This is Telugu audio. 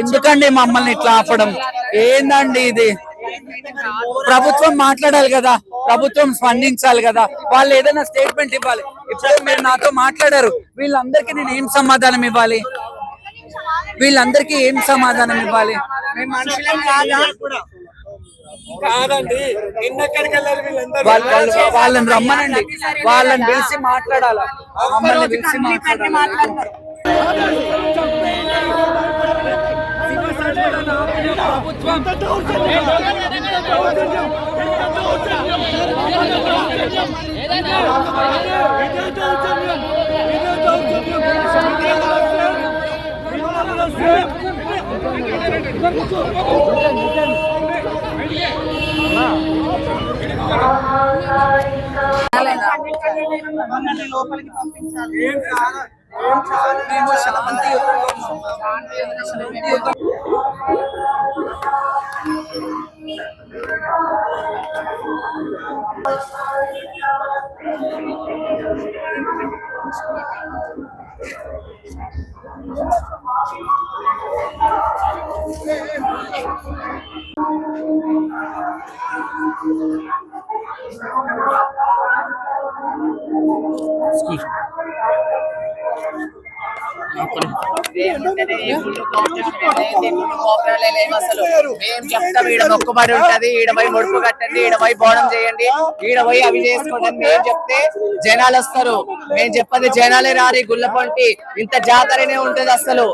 ఎందుకండి మమ్మల్ని ఇట్లా ఆపడం? ఏందండి ఇది? ప్రభుత్వం మాట్లాడాలి కదా, ప్రభుత్వం స్పందించాలి కదా, వాళ్ళు ఏదైనా స్టేట్మెంట్ ఇవ్వాలి. ఇప్పుడు మీరు నాతో మాట్లాడారు, వీళ్ళందరికీ నేను ఏం సమాధానం ఇవ్వాలి? వీళ్ళందరికీ ఏం సమాధానం ఇవ్వాలి? కాదండి, వాళ్ళని రమ్మనండి, వాళ్ళని పిలిచి మాట్లాడాలా, మమ్మల్ని పిలిచి మాట్లాడాలి. లోపలికి పంపించాలి. చెప్తాం, ఈడ మొక్కుబడి ఉంటది, ఈడ పోయి ముడుపు కట్టండి, ఈడ పోయి బోనం చేయండి, ఈడ పోయి అవి చేసుకోండి అని మేము చెప్తే జనాలు వస్తారు. మేము చెప్పది జనాలే రాని గుళ్ళపంటి ఇంత జాతరనే ఉంటది అసలు.